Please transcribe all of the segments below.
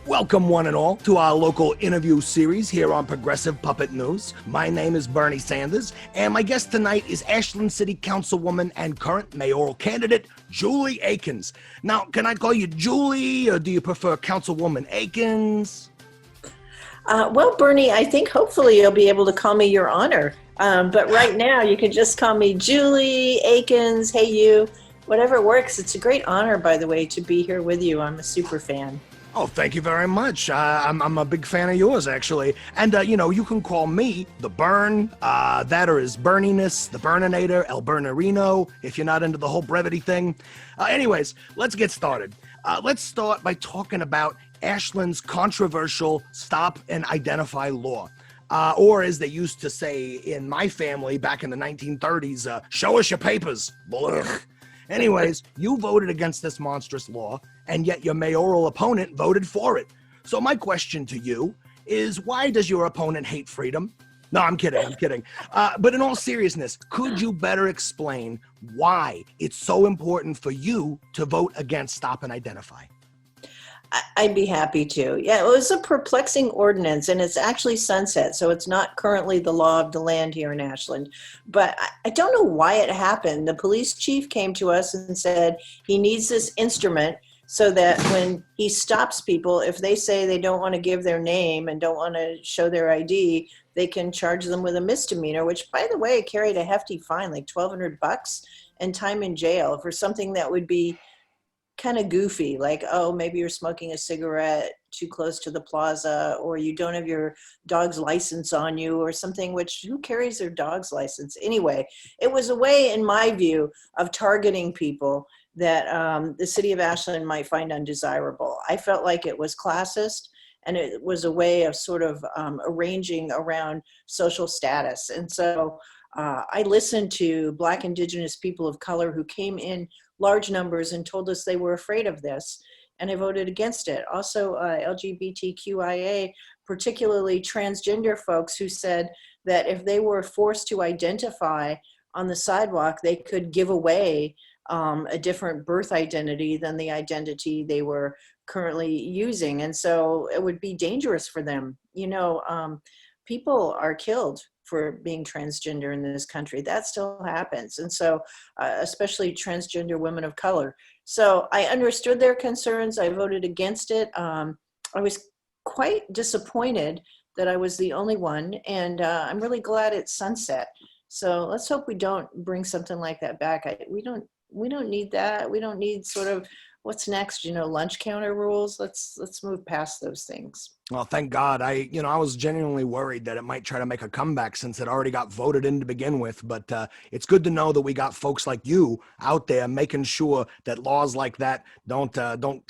Welcome, one and all, to our local interview series here on Progressive Puppet News. My name is Bernie Sanders, and my guest tonight is Ashland City Councilwoman and current mayoral candidate, Julie Akins. Now, can I call you Julie, or do you prefer Councilwoman Akins? Well, Bernie, I think hopefully you'll be able to call me Your Honor. But right now, you can just call me Julie Akins. Hey, you. Whatever works. It's a great honor, by the way, to be here with you. I'm a super fan. Oh, thank you very much. I'm a big fan of yours, actually. And, you can call me the Burn, that or is Berniness, the Burninator, El Bernarino, if you're not into the whole brevity thing. Anyways, let's get started. Let's start by talking about Ashland's controversial Stop and Identify law. Or as they used to say in my family back in the 1930s, show us your papers. Blech. Anyways, you voted against this monstrous law, and yet your mayoral opponent voted for it. So my question to you is, why does your opponent hate freedom? No, I'm kidding. But in all seriousness, could you better explain why it's so important for you to vote against Stop and Identify? I'd be happy to. Yeah, it was a perplexing ordinance, and it's actually sunset, so it's not currently the law of the land here in Ashland. But I don't know why it happened. The police chief came to us and said he needs this instrument so that when he stops people, if they say they don't want to give their name and don't want to show their ID, they can charge them with a misdemeanor, which, by the way, carried a hefty fine, like $1,200 and time in jail for something that would be kind of goofy, like, oh, maybe you're smoking a cigarette too close to the plaza, or you don't have your dog's license on you or something, which who carries their dog's license? Anyway, it was a way, in my view, of targeting people that the city of Ashland might find undesirable. I felt like it was classist, and it was a way of sort of arranging around social status. And so I listened to Black, Indigenous people of color who came in large numbers and told us they were afraid of this, and I voted against it. Also, LGBTQIA, particularly transgender folks, who said that if they were forced to identify on the sidewalk, they could give away a different birth identity than the identity they were currently using. And so it would be dangerous for them. People are killed for being transgender in this country. That still happens. And so, especially transgender women of color. So I understood their concerns. I voted against it. I was quite disappointed that I was the only one. And I'm really glad it's sunset. So let's hope we don't bring something like that back. We don't need that. We don't need sort of what's next, lunch counter rules. Let's move past those things. Well, thank God. I was genuinely worried that it might try to make a comeback since it already got voted in to begin with. But it's good to know that we got folks like you out there making sure that laws like that don't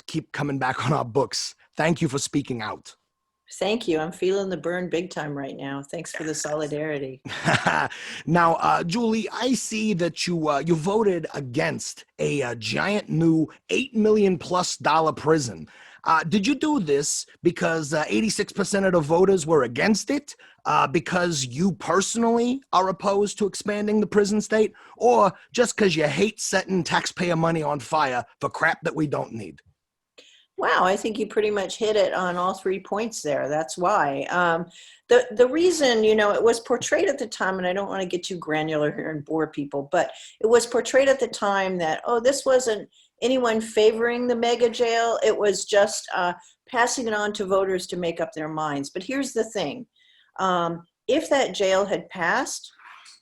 keep coming back on our books. Thank you for speaking out. Thank you. I'm feeling the burn big time right now. Thanks for the solidarity. Now, Julie, I see that you voted against a giant new $8 million+ prison. Did you do this because 86% of the voters were against it, because you personally are opposed to expanding the prison state, or just because you hate setting taxpayer money on fire for crap that we don't need? Wow, I think you pretty much hit it on all 3 points there. That's why. The reason, it was portrayed at the time, and I don't want to get too granular here and bore people, but it was portrayed at the time that, this wasn't anyone favoring the mega jail. It was just passing it on to voters to make up their minds. But here's the thing. If that jail had passed,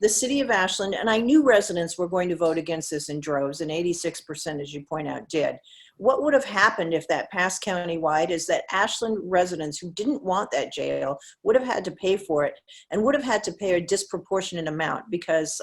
the city of Ashland, and I knew residents were going to vote against this in droves, and 86%, as you point out, did. What would have happened if that passed countywide is that Ashland residents who didn't want that jail would have had to pay for it, and would have had to pay a disproportionate amount, because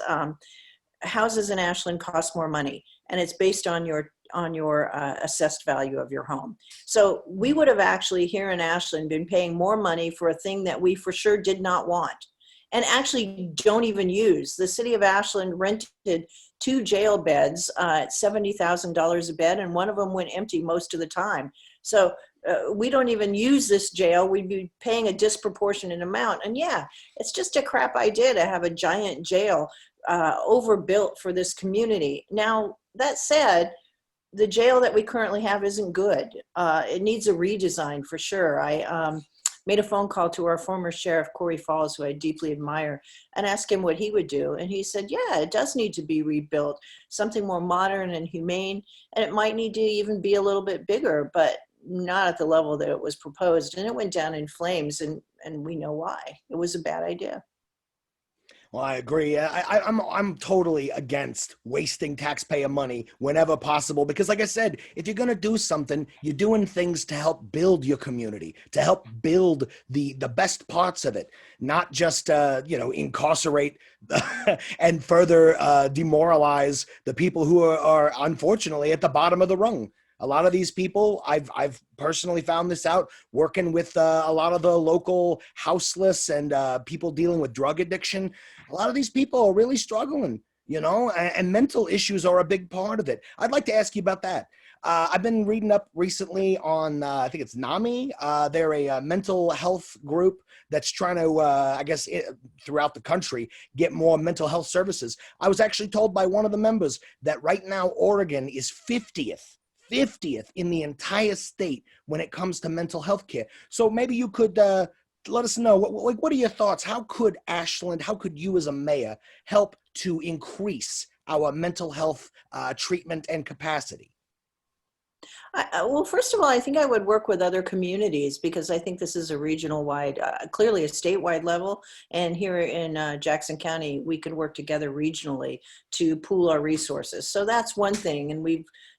houses in Ashland cost more money, and it's based on your assessed value of your home. So we would have actually here in Ashland been paying more money for a thing that we for sure did not want, and actually don't even use. The city of Ashland rented 2 jail beds at $70,000 a bed, and one of them went empty most of the time. So we don't even use this jail. We'd be paying a disproportionate amount. And yeah, it's just a crap idea to have a giant jail overbuilt for this community. Now, that said, the jail that we currently have isn't good. It needs a redesign for sure. I made a phone call to our former sheriff, Corey Falls, who I deeply admire, and asked him what he would do. And he said, yeah, it does need to be rebuilt, something more modern and humane, and it might need to even be a little bit bigger, but not at the level that it was proposed. And it went down in flames, and we know why. It was a bad idea. Well, I agree. I'm totally against wasting taxpayer money whenever possible because, like I said, if you're going to do something, you're doing things to help build your community, to help build the best parts of it, not just incarcerate and further demoralize the people who are unfortunately at the bottom of the rung. A lot of these people, I've personally found this out working with a lot of the local houseless and people dealing with drug addiction. A lot of these people are really struggling, and mental issues are a big part of it. I'd like to ask you about that. I've been reading up recently on, I think it's NAMI. They're a mental health group that's trying to, throughout the country, get more mental health services. I was actually told by one of the members that right now Oregon is 50th in the entire state when it comes to mental health care. So maybe you could let us know, what are your thoughts? How could Ashland, how could you as a mayor help to increase our mental health treatment and capacity? Well, first of all, I think I would work with other communities because I think this is a regional wide, clearly a statewide level. And here in Jackson County, we could work together regionally to pool our resources. So that's one thing. And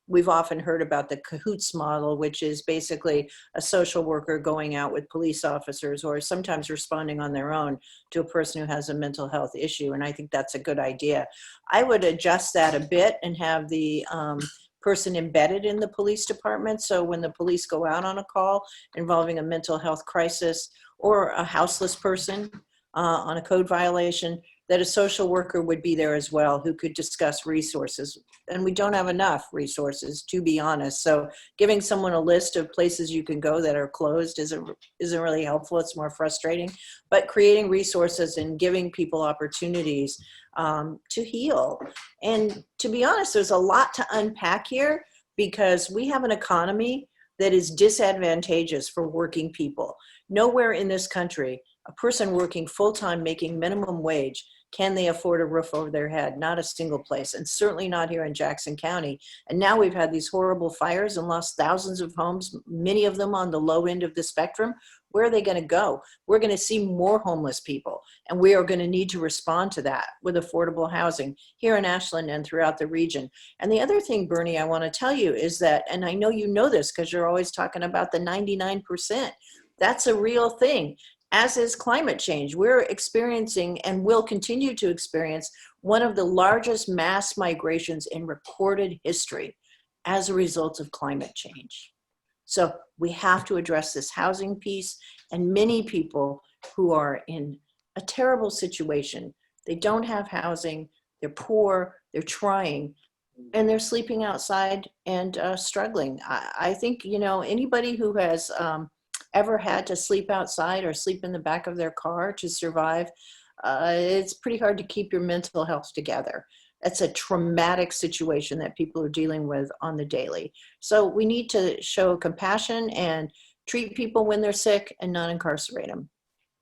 we've often heard about the cahoots model, which is basically a social worker going out with police officers or sometimes responding on their own to a person who has a mental health issue. And I think that's a good idea. I would adjust that a bit and have the person embedded in the police department. So when the police go out on a call involving a mental health crisis or a houseless person on a code violation, that a social worker would be there as well who could discuss resources. And we don't have enough resources, to be honest. So giving someone a list of places you can go that are closed isn't really helpful. It's more frustrating. But creating resources and giving people opportunities to heal. And to be honest, there's a lot to unpack here because we have an economy that is disadvantageous for working people. Nowhere in this country, a person working full-time making minimum wage, can they afford a roof over their head? Not a single place, and certainly not here in Jackson County. And now we've had these horrible fires and lost thousands of homes, many of them on the low end of the spectrum. Where are they going to go? We're going to see more homeless people, and we are going to need to respond to that with affordable housing here in Ashland and throughout the region. And the other thing, Bernie, I want to tell you is that, and I know you know this because you're always talking about the 99%, that's a real thing. As is climate change. We're experiencing and will continue to experience one of the largest mass migrations in recorded history as a result of climate change. So we have to address this housing piece, and many people who are in a terrible situation, they don't have housing, they're poor, they're trying, and they're sleeping outside and struggling. I think, anybody who has ever had to sleep outside or sleep in the back of their car to survive, it's pretty hard to keep your mental health together. That's a traumatic situation that people are dealing with on the daily. So we need to show compassion and treat people when they're sick and not incarcerate them.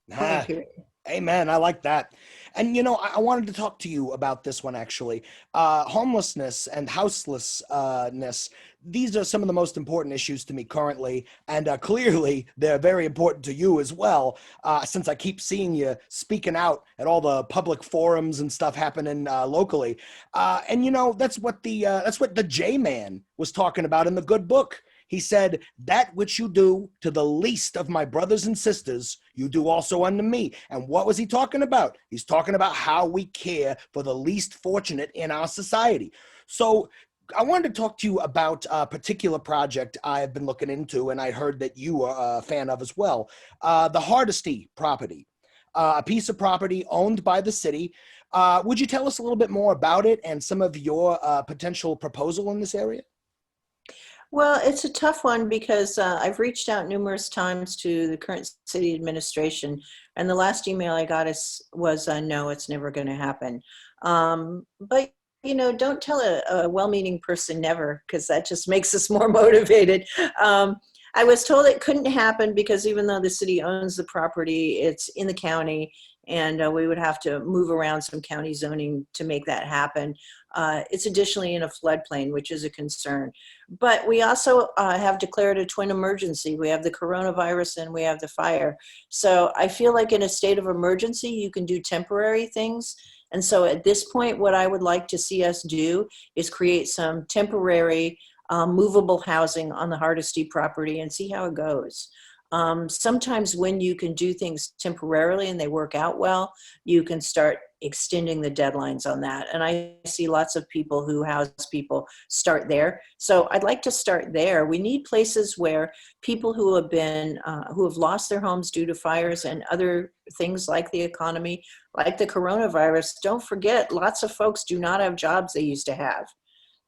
Period. Amen. I like that. And, I wanted to talk to you about this one, actually. Homelessness and houselessness, these are some of the most important issues to me currently. And clearly, they're very important to you as well, since I keep seeing you speaking out at all the public forums and stuff happening locally. And, that's what the J-Man was talking about in the good book. He said, that which you do to the least of my brothers and sisters, you do also unto me. And what was he talking about? He's talking about how we care for the least fortunate in our society. So I wanted to talk to you about a particular project I've been looking into, and I heard that you are a fan of as well. The Hardesty property, a piece of property owned by the city. Would you tell us a little bit more about it and some of your potential proposal in this area? Well, it's a tough one because I've reached out numerous times to the current city administration, and the last email I got was no, it's never going to happen. But don't tell a well-meaning person never, because that just makes us more motivated. I was told it couldn't happen because even though the city owns the property, it's in the county, and we would have to move around some county zoning to make that happen. It's additionally in a floodplain, which is a concern. But we also have declared a twin emergency. We have the coronavirus and we have the fire. So I feel like in a state of emergency, you can do temporary things. And so at this point, what I would like to see us do is create some temporary movable housing on the Hardesty property and see how it goes. Sometimes when you can do things temporarily and they work out well, you can start extending the deadlines on that. And I see lots of people who house people start there. So I'd like to start there. We need places where people who have lost their homes due to fires and other things like the economy, like the coronavirus, don't forget, lots of folks do not have jobs they used to have.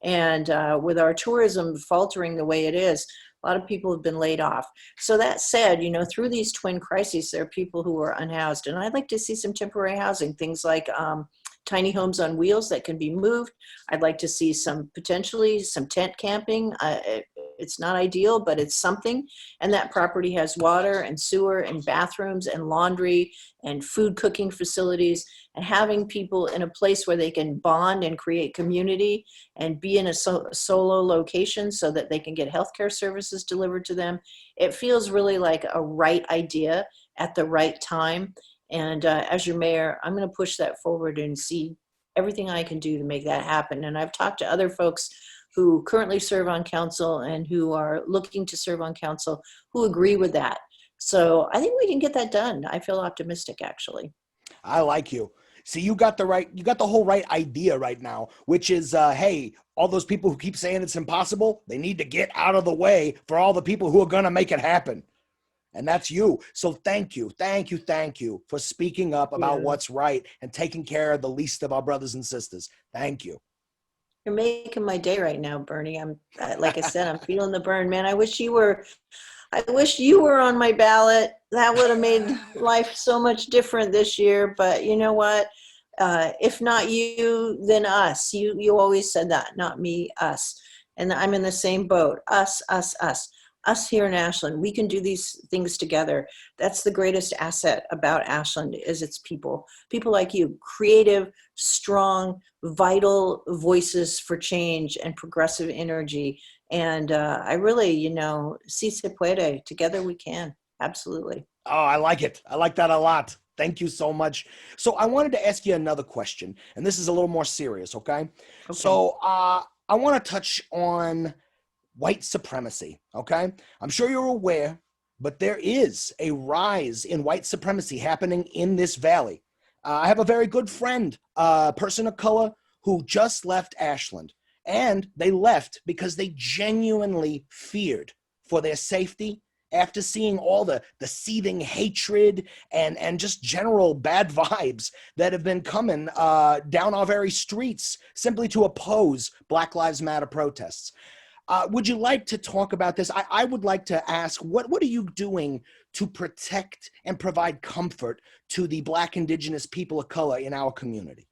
And with our tourism faltering the way it is, a lot of people have been laid off. So that said, through these twin crises, there are people who are unhoused. And I'd like to see some temporary housing, things like tiny homes on wheels that can be moved. I'd like to see potentially some tent camping. It's not ideal, but it's something. And that property has water and sewer and bathrooms and laundry and food cooking facilities, and having people in a place where they can bond and create community and be in a solo location so that they can get healthcare services delivered to them. It feels really like a right idea at the right time. And as your mayor, I'm going to push that forward and see everything I can do to make that happen. And I've talked to other folks who currently serve on council and who are looking to serve on council who agree with that. So I think we can get that done. I feel optimistic, actually. I like you. See, you got the whole right idea right now, which is, hey, all those people who keep saying it's impossible, they need to get out of the way for all the people who are going to make it happen. And that's you. So thank you for speaking up about what's right and taking care of the least of our brothers and sisters. Thank you. You're making my day right now, Bernie. I'm like I said, I'm feeling the burn, man. I wish you were on my ballot. That would have made life so much different this year. But you know what? If not you, then us. You always said that, not me, us. And I'm in the same boat. Us, us, us. Us here in Ashland. We can do these things together. That's the greatest asset about Ashland is its people. People like you, creative, strong, vital voices for change and progressive energy. And I really, si se puede. Together we can. Absolutely. Oh, I like it. I like that a lot. Thank you so much. So I wanted to ask you another question, and this is a little more serious, okay? So I want to touch on white supremacy, okay? I'm sure you're aware, but there is a rise in white supremacy happening in this valley. I have a very good friend, a person of color, who just left Ashland, and they left because they genuinely feared for their safety after seeing all the seething hatred and just general bad vibes that have been coming down our very streets simply to oppose Black Lives Matter protests. Would you like to talk about this? I would like to ask, what are you doing to protect and provide comfort to the Black, Indigenous people of color in our community?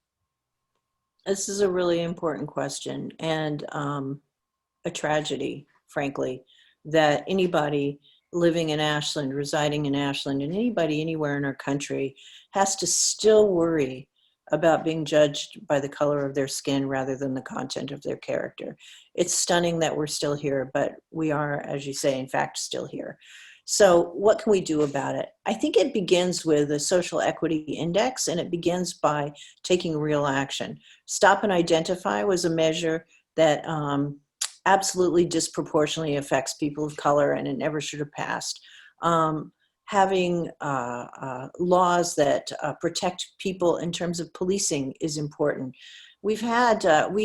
This is a really important question, and a tragedy, frankly, that anybody living in Ashland, residing in Ashland, and anybody anywhere in our country has to still worry about being judged by the color of their skin rather than the content of their character. It's stunning that we're still here, but we are, as you say, in fact, still here. So what can we do about it? I think it begins with a social equity index, and it begins by taking real action. Stop and Identify was a measure that absolutely disproportionately affects people of color, and it never should have passed. Having laws that protect people in terms of policing is important. We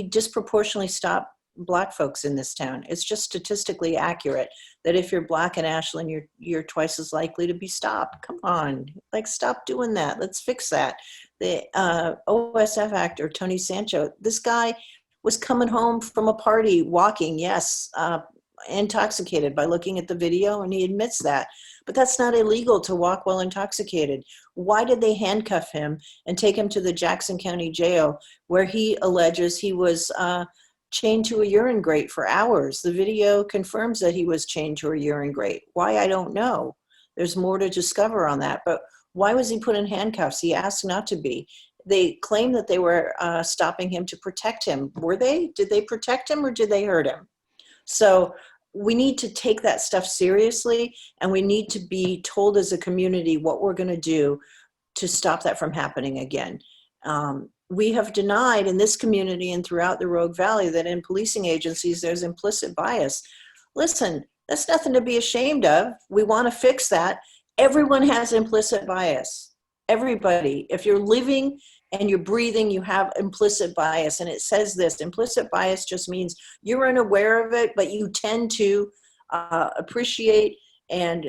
disproportionately stop Black folks in this town. It's just statistically accurate that if you're Black in Ashland, you're twice as likely to be stopped. Come on, stop doing that. Let's fix that. The OSF actor, Tony Sancho, this guy was coming home from a party walking, yes, intoxicated by looking at the video, and he admits that. But that's not illegal to walk while intoxicated. Why did they handcuff him and take him to the Jackson County Jail, where he alleges he was chained to a urine grate for hours? The video confirms that he was chained to a urine grate. Why, I don't know. There's more to discover on that. But why was he put in handcuffs? He asked not to be. They claim that they were stopping him to protect him. Were they? Did they protect him or did they hurt him? So we need to take that stuff seriously, and we need to be told as a community what we're going to do to stop that from happening again. We have denied in this community and throughout the Rogue Valley that in policing agencies there's implicit bias. Listen, that's nothing to be ashamed of. We want to fix that. Everyone has implicit bias. Everybody. If you're living and you're breathing, you have implicit bias. And it says this: implicit bias just means you're unaware of it, but you tend to appreciate and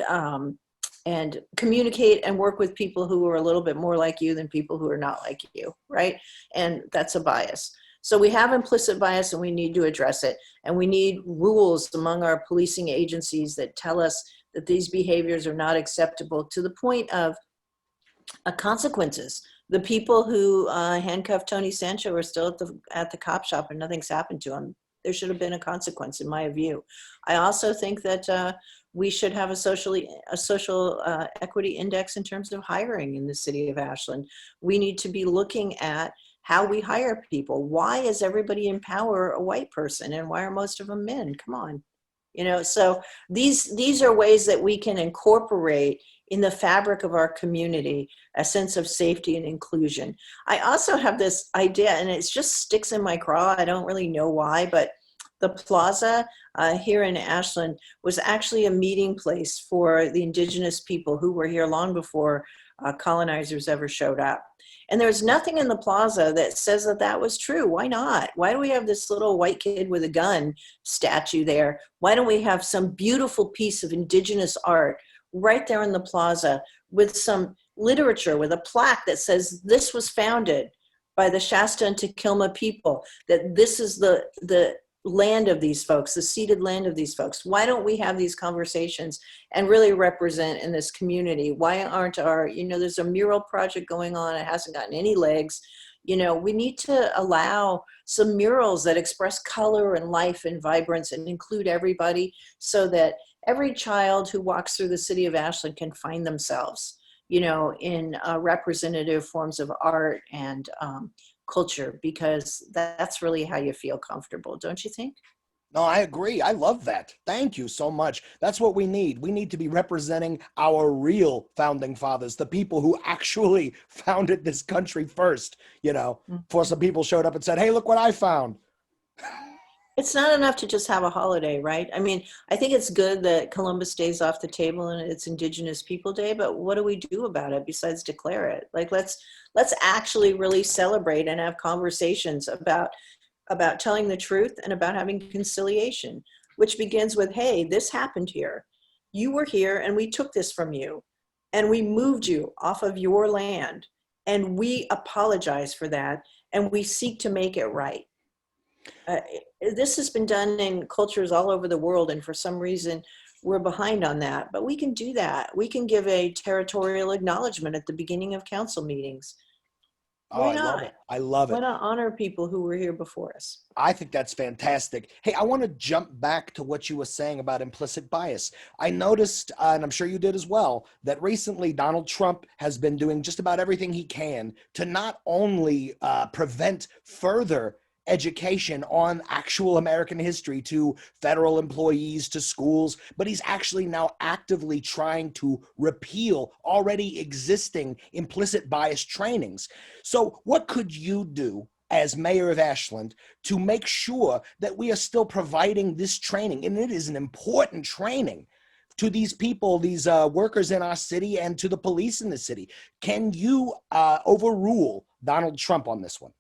communicate and work with people who are a little bit more like you than people who are not like you, right? And that's a bias. So we have implicit bias and we need to address it. And we need rules among our policing agencies that tell us that these behaviors are not acceptable, to the point of consequences. The people who handcuffed Tony Sancho are still at the cop shop and nothing's happened to him. There should have been a consequence, in my view. I also think that we should have a social equity index in terms of hiring in the city of Ashland. We need to be looking at how we hire people. Why is everybody in power a white person, and why are most of them men? Come on. You know, so these are ways that we can incorporate in the fabric of our community a sense of safety and inclusion. I also have this idea, and it just sticks in my craw. I don't really know why, but the plaza here in Ashland was actually a meeting place for the indigenous people who were here long before colonizers ever showed up. And there's nothing in the plaza that says that that was true. Why not? Why do we have this little white kid with a gun statue there? Why don't we have some beautiful piece of indigenous art right there in the plaza with some literature, with a plaque that says this was founded by the Shasta and Tequilma people, that this is the land of these folks, the ceded land of these folks? Why don't we have these conversations and really represent in this community? Why aren't there's a mural project going on. It hasn't gotten any legs. You know, we need to allow some murals that express color and life and vibrance and include everybody, so that every child who walks through the city of Ashland can find themselves, in representative forms of art and culture, because that's really how you feel comfortable, don't you think? No, I agree. I love that. Thank you so much. That's what we need. We need to be representing our real founding fathers, the people who actually founded this country first, before some people showed up and said, hey, look what I found. It's not enough to just have a holiday, right? I mean, I think it's good that Columbus Day's off the table and it's Indigenous People Day, but what do we do about it besides declare it? Like, let's actually really celebrate and have conversations about telling the truth and about having conciliation, which begins with, hey, this happened here. You were here and we took this from you and we moved you off of your land, and we apologize for that and we seek to make it right. This has been done in cultures all over the world, and for some reason we're behind on that. But we can do that. We can give a territorial acknowledgement at the beginning of council meetings. Why not? I love it. I love it. Why not honor people who were here before us? I think that's fantastic. Hey, I want to jump back to what you were saying about implicit bias. I noticed, and I'm sure you did as well, that recently Donald Trump has been doing just about everything he can to not only prevent further education on actual American history to federal employees, to schools, but he's actually now actively trying to repeal already existing implicit bias trainings. So what could you do as mayor of Ashland to make sure that we are still providing this training? And it is an important training to these people, these workers in our city, and to the police in the city. Can you overrule Donald Trump on this one?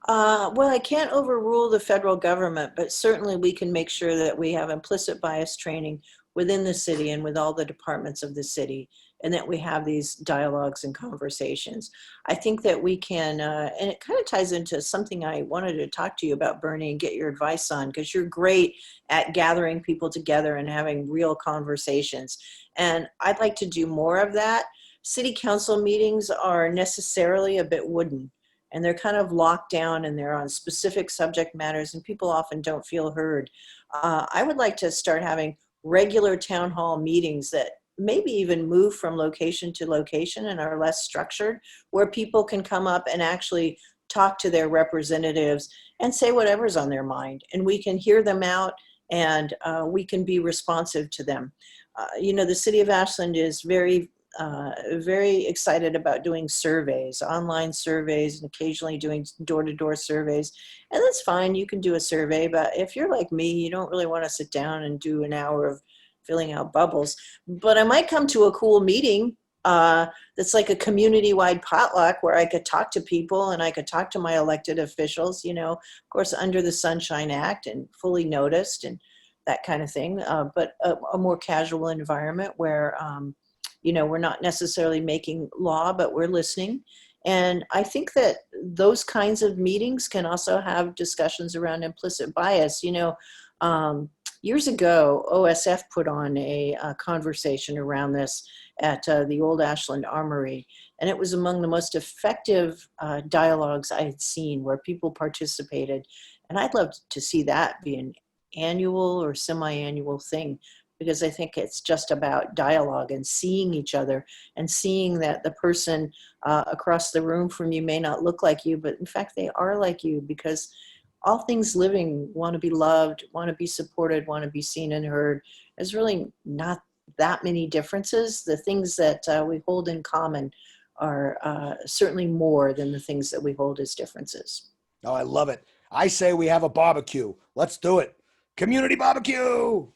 Well, I can't overrule the federal government, but certainly we can make sure that we have implicit bias training within the city and with all the departments of the city. and that we have these dialogues and conversations. I think that we can, and it kind of ties into something I wanted to talk to you about, Bernie, and get your advice on, because you're great at gathering people together and having real conversations. And I'd like to do more of that. City council meetings are necessarily a bit wooden, and they're kind of locked down, and they're on specific subject matters, and people often don't feel heard. I would like to start having regular town hall meetings that maybe even move from location to location and are less structured, where people can come up and actually talk to their representatives and say whatever's on their mind, and we can hear them out, and we can be responsive to them. The city of Ashland is very excited about doing surveys, online surveys, and occasionally doing door-to-door surveys. And that's fine, you can do a survey, but if you're like me, you don't really want to sit down and do an hour of filling out bubbles. But I might come to a cool meeting that's like a community-wide potluck where I could talk to people and I could talk to my elected officials, of course, under the Sunshine Act and fully noticed and that kind of thing, but a more casual environment where we're not necessarily making law, but we're listening. And I think that those kinds of meetings can also have discussions around implicit bias. Years ago, OSF put on a conversation around this at the old Ashland Armory. And it was among the most effective dialogues I had seen where people participated. And I'd love to see that be an annual or semi-annual thing, because I think it's just about dialogue and seeing each other and seeing that the person across the room from you may not look like you, but in fact they are like you, because all things living want to be loved, want to be supported, want to be seen and heard. There's really not that many differences. The things that we hold in common are certainly more than the things that we hold as differences. Oh, I love it. I say we have a barbecue. Let's do it. Community barbecue.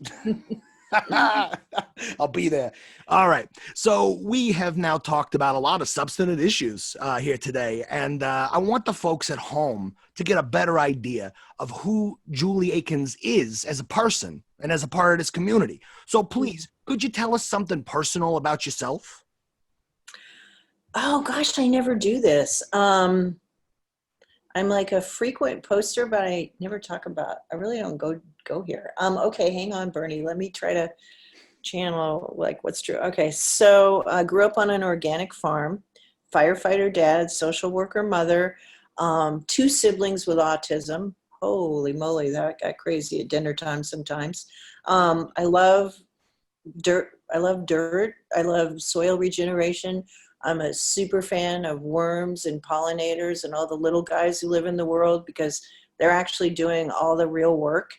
I'll be there. All right. So we have now talked about a lot of substantive issues here today. And I want the folks at home to get a better idea of who Julie Akins is as a person and as a part of this community. So please, could you tell us something personal about yourself? Oh, gosh, I never do this. I'm like a frequent poster, but I never talk about, I really don't go here. Okay, hang on, Bernie. Let me try to channel like what's true. Okay, so I grew up on an organic farm, firefighter dad, social worker mother, 2 siblings with autism. Holy moly, that got crazy at dinner time sometimes. I love dirt. I love dirt. I love soil regeneration. I'm a super fan of worms and pollinators and all the little guys who live in the world, because they're actually doing all the real work.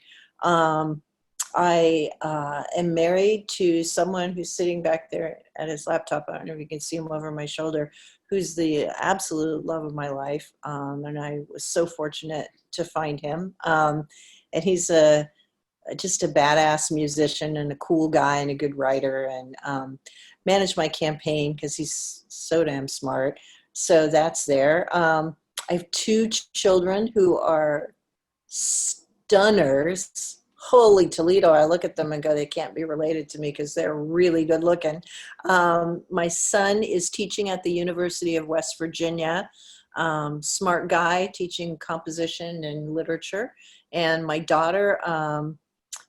I am married to someone who's sitting back there at his laptop. I don't know if you can see him over my shoulder, who's the absolute love of my life. And I was so fortunate to find him. And he's just a badass musician and a cool guy and a good writer, and managed my campaign because he's so damn smart. So that's there. I have 2 children who are stunners. Holy Toledo, I look at them and go, they can't be related to me because they're really good looking. My son is teaching at the University of West Virginia. Smart guy, teaching composition and literature. And my daughter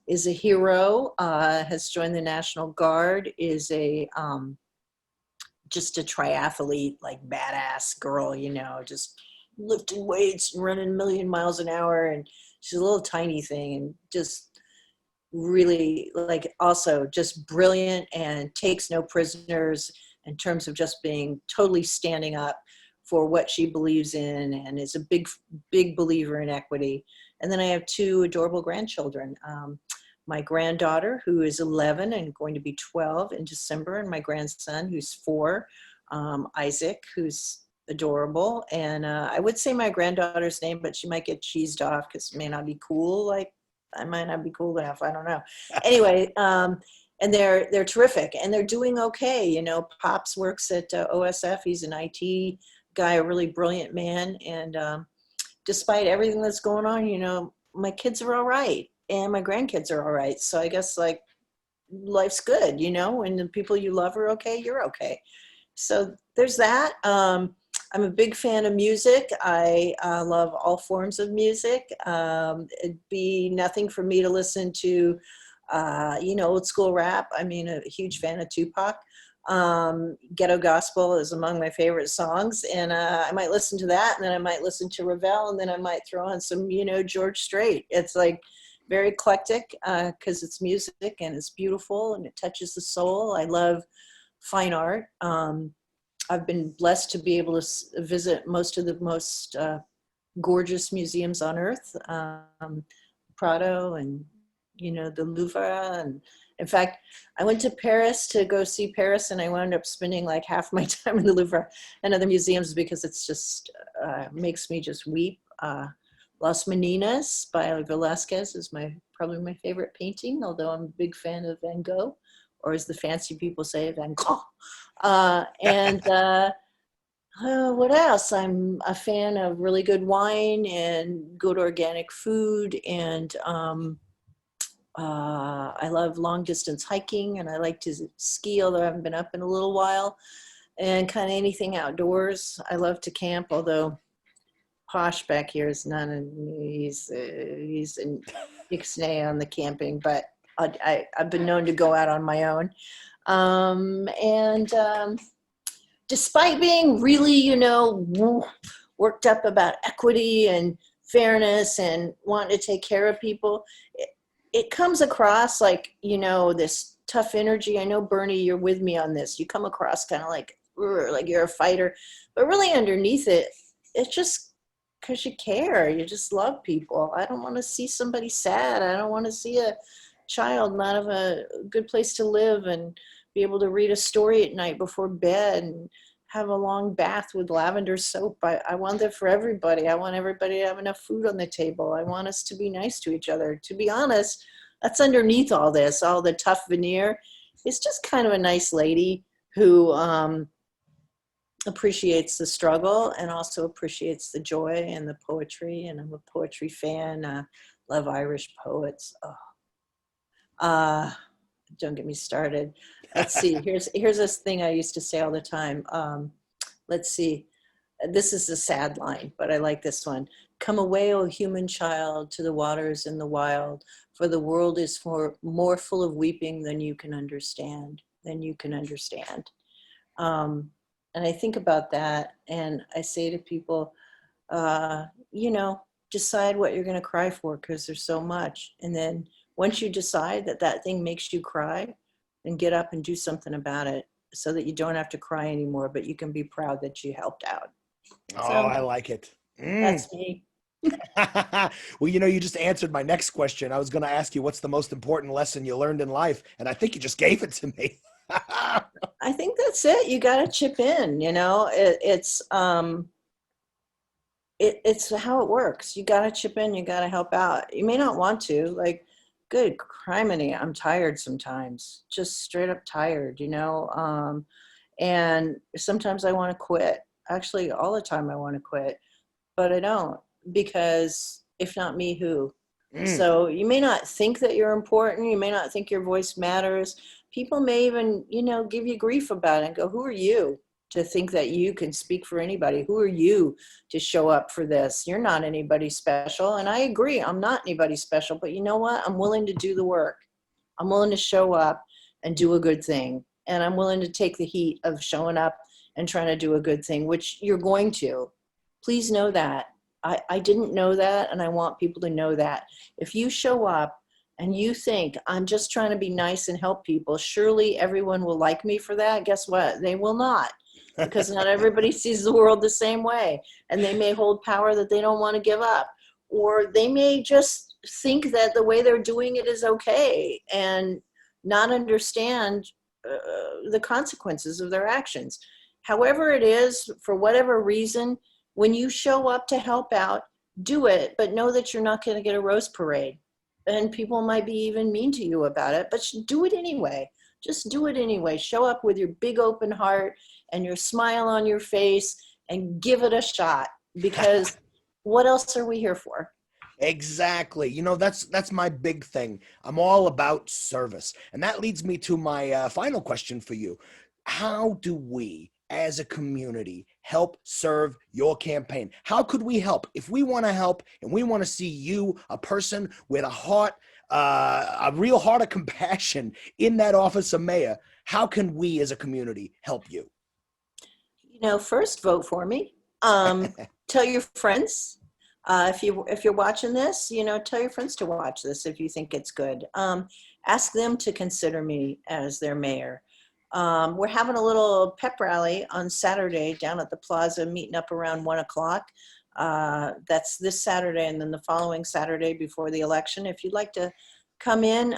is a hero, has joined the National Guard, is just a triathlete, like badass girl, just lifting weights and running a million miles an hour. And she's a little tiny thing and just really like also just brilliant and takes no prisoners in terms of just being totally standing up for what she believes in, and is a big believer in equity. And then I have 2 adorable grandchildren. My granddaughter, who is 11 and going to be 12 in December, and my grandson, who's 4, Isaac, who's adorable. And I would say my granddaughter's name, but she might get cheesed off because it may not be cool. Like, I might not be cool enough. I don't know. Anyway, and they're terrific, and they're doing okay. Pops works at OSF. He's an IT guy, a really brilliant man. And despite everything that's going on, my kids are all right. And my grandkids are all right. So I guess like life's good, you know, and the people you love are okay, you're okay. So there's that. I'm a big fan of music. I love all forms of music. It'd be nothing for me to listen to, old school rap. I mean, a huge fan of Tupac. Ghetto gospel is among my favorite songs, and I might listen to that, and then I might listen to Ravel, and then I might throw on some, George Strait. It's like very eclectic because it's music and it's beautiful and it touches the soul. I love fine art. I've been blessed to be able to visit most of the most gorgeous museums on earth, Prado and, the Louvre. And in fact, I went to Paris to go see Paris, and I wound up spending like half my time in the Louvre and other museums because it's just makes me just weep. Las Meninas by Velázquez is probably my favorite painting, although I'm a big fan of Van Gogh, or as the fancy people say, Van Gogh. What else? I'm a fan of really good wine and good organic food, and I love long distance hiking, and I like to ski, although I haven't been up in a little while, and kind of anything outdoors. I love to camp, although Posh back here is none, and he's in Ixnay on the camping, but I've been known to go out on my own. Despite being really, worked up about equity and fairness and wanting to take care of people, it comes across like, this tough energy. I know, Bernie, you're with me on this. You come across kind of like you're a fighter, but really underneath it, it's just because you care. You just love people. I don't want to see somebody sad. I don't want to see a child not have a good place to live and be able to read a story at night before bed and have a long bath with lavender soap. I want that for everybody. I want everybody to have enough food on the table. I want us to be nice to each other. To be honest, that's underneath all this, all the tough veneer. It's just kind of a nice lady who appreciates the struggle and also appreciates the joy and the poetry. And I'm a poetry fan. Love Irish poets. Don't get me started. Let's see. Here's this thing I used to say all the time. Let's see. This is a sad line, but I like this one. Come away, O human child, to the waters in the wild, for the world is more full of weeping than you can understand. And I think about that, and I say to people, decide what you're going to cry for, because there's so much. And then once you decide that thing makes you cry, then get up and do something about it so that you don't have to cry anymore, but you can be proud that you helped out. Oh, So I like it. that's me. Well, you just answered my next question. I was going to ask you, what's the most important lesson you learned in life? And I think you just gave it to me. I think that's it. You got to chip in, it's how it works. You got to chip in, you got to help out. You may not want to, like, good criminy, I'm tired sometimes, just straight up tired, and sometimes I want to quit. Actually, all the time I want to quit, but I don't, because if not me, who? So you may not think that you're important. You may not think your voice matters. People may even, give you grief about it and go, who are you to think that you can speak for anybody? Who are you to show up for this? You're not anybody special. And I agree, I'm not anybody special, but you know what? I'm willing to do the work. I'm willing to show up and do a good thing. And I'm willing to take the heat of showing up and trying to do a good thing, which you're going to. Please know that. I didn't know that, and I want people to know that. If you show up and you think, I'm just trying to be nice and help people, surely everyone will like me for that. Guess what? They will not, because not everybody sees the world the same way, and they may hold power that they don't want to give up, or they may just think that the way they're doing it is okay and not understand the consequences of their actions. However it is, for whatever reason, when you show up to help out, do it, but know that you're not going to get a rose parade. And people might be even mean to you about it, but do it anyway. Just do it anyway. Show up with your big open heart and your smile on your face and give it a shot, because what else are we here for? Exactly. You know, that's my big thing. I'm all about service. And that leads me to my final question for you. How do we as a community help serve your campaign? How could we help? If we want to help and we want to see you, a person with a heart, a real heart of compassion in that office of mayor, how can we as a community help you? First vote for me. Tell your friends. If you're watching this, tell your friends to watch this if you think it's good. Ask them to consider me as their mayor. We're having a little pep rally on Saturday down at the plaza, meeting up around 1 o'clock. That's this Saturday, and then the following Saturday before the election. If you'd like to come in,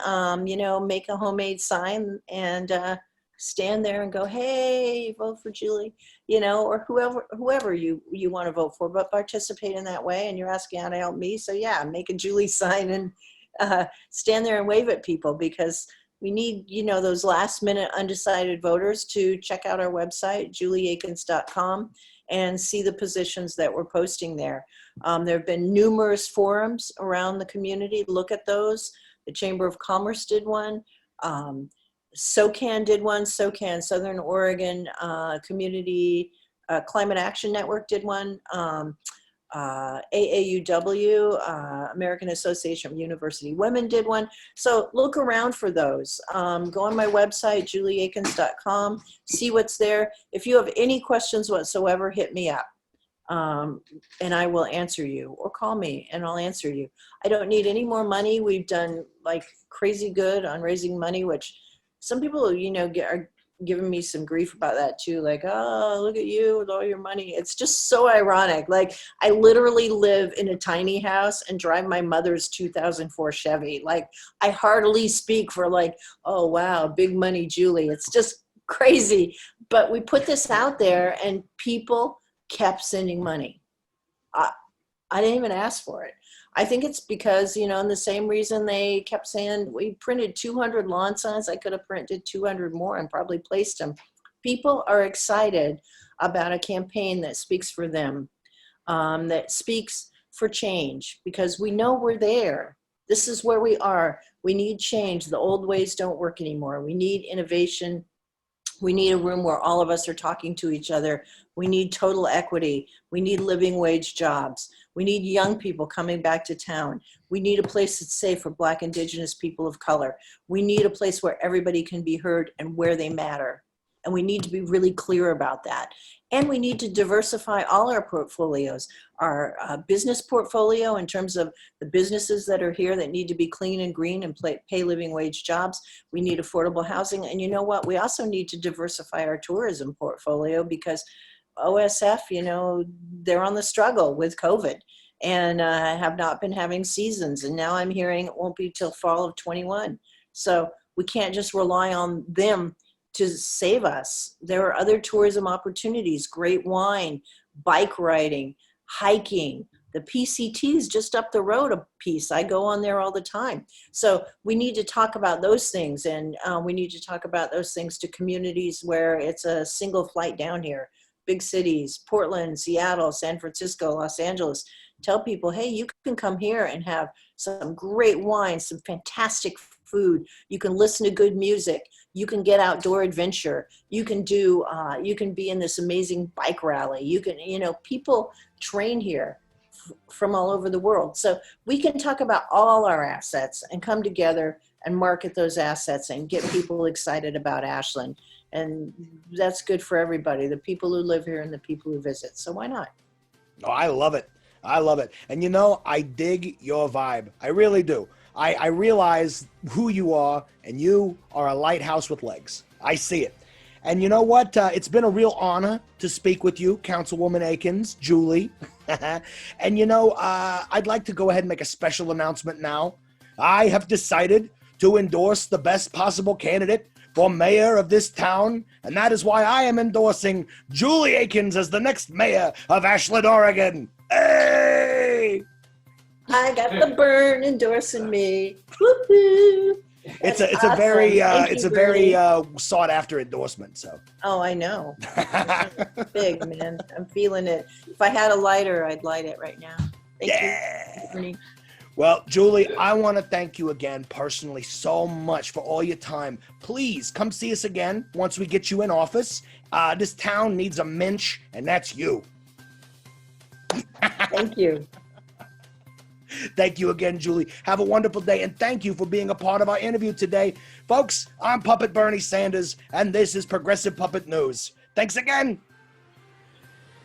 make a homemade sign and stand there and go, "Hey, vote for Julie," or whoever you want to vote for, but participate in that way. And you're asking how to help me, so yeah, make a Julie sign and stand there and wave at people, because we need, those last minute undecided voters to check out our website, julieakins.com, and see the positions that we're posting there. There have been numerous forums around the community. Look at those. The Chamber of Commerce did one. SOCAN did one. SOCAN, Southern Oregon Community Climate Action Network did one. AAUW, American Association of University Women did one. So look around for those. Go on my website, julieakins.com, see what's there. If you have any questions whatsoever, hit me up. And I will answer you, or call me and I'll answer you. I don't need any more money. We've done like crazy good on raising money, which some people, are giving me some grief about that too. Like, oh, look at you with all your money. It's just so ironic. Like, I literally live in a tiny house and drive my mother's 2004 Chevy. Like, I hardly speak for like, oh, wow, big money, Julie. It's just crazy. But we put this out there and people kept sending money. I didn't even ask for it. I think it's because, and the same reason they kept saying we printed 200 lawn signs. I could have printed 200 more and probably placed them. People are excited about a campaign that speaks for them, that speaks for change, because we know we're there. This is where we are. We need change. The old ways don't work anymore. We need innovation. We need a room where all of us are talking to each other. We need total equity. We need living wage jobs. We need young people coming back to town. We need a place that's safe for Black, Indigenous people of color. We need a place where everybody can be heard and where they matter. And we need to be really clear about that. And we need to diversify all our portfolios. Our business portfolio, in terms of the businesses that are here that need to be clean and green and pay living wage jobs. We need affordable housing. And you know what? We also need to diversify our tourism portfolio, because OSF, they're on the struggle with COVID and have not been having seasons. And now I'm hearing it won't be till fall of 21. So we can't just rely on them to save us. There are other tourism opportunities, great wine, bike riding, hiking. The PCT is just up the road a piece. I go on there all the time. So we need to talk about those things, and we need to talk about those things to communities where it's a single flight down here. Big cities, Portland, Seattle, San Francisco, Los Angeles. Tell people, hey, you can come here and have some great wine, some fantastic food. You can listen to good music. You can get outdoor adventure. You can do, you can be in this amazing bike rally. You can, people train here from all over the world. So we can talk about all our assets and come together and market those assets and get people excited about Ashland. And that's good for everybody, the people who live here and the people who visit. So why not? Oh, I love it. I love it. And I dig your vibe. I really do. I realize who you are, and you are a lighthouse with legs. I see it. And you know what? It's been a real honor to speak with you, Councilwoman Akins, Julie. And I'd like to go ahead and make a special announcement now. I have decided to endorse the best possible candidate for mayor of this town, and that is why I am endorsing Julie Akins as the next mayor of Ashland, Oregon. Hey! I got the burn endorsing me. Woo-hoo. It's awesome. a very Bernie. sought after endorsement. So. Oh, I know. Big, man. I'm feeling it. If I had a lighter, I'd light it right now. Thank you, Bernie. Well, Julie, I want to thank you again personally so much for all your time. Please come see us again once we get you in office. This town needs a minch, and that's you. Thank you. Thank you again, Julie. Have a wonderful day, and thank you for being a part of our interview today. Folks, I'm Puppet Bernie Sanders, and this is Progressive Puppet News. Thanks again.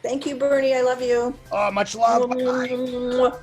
Thank you, Bernie. I love you. Oh, much love. Bye-bye.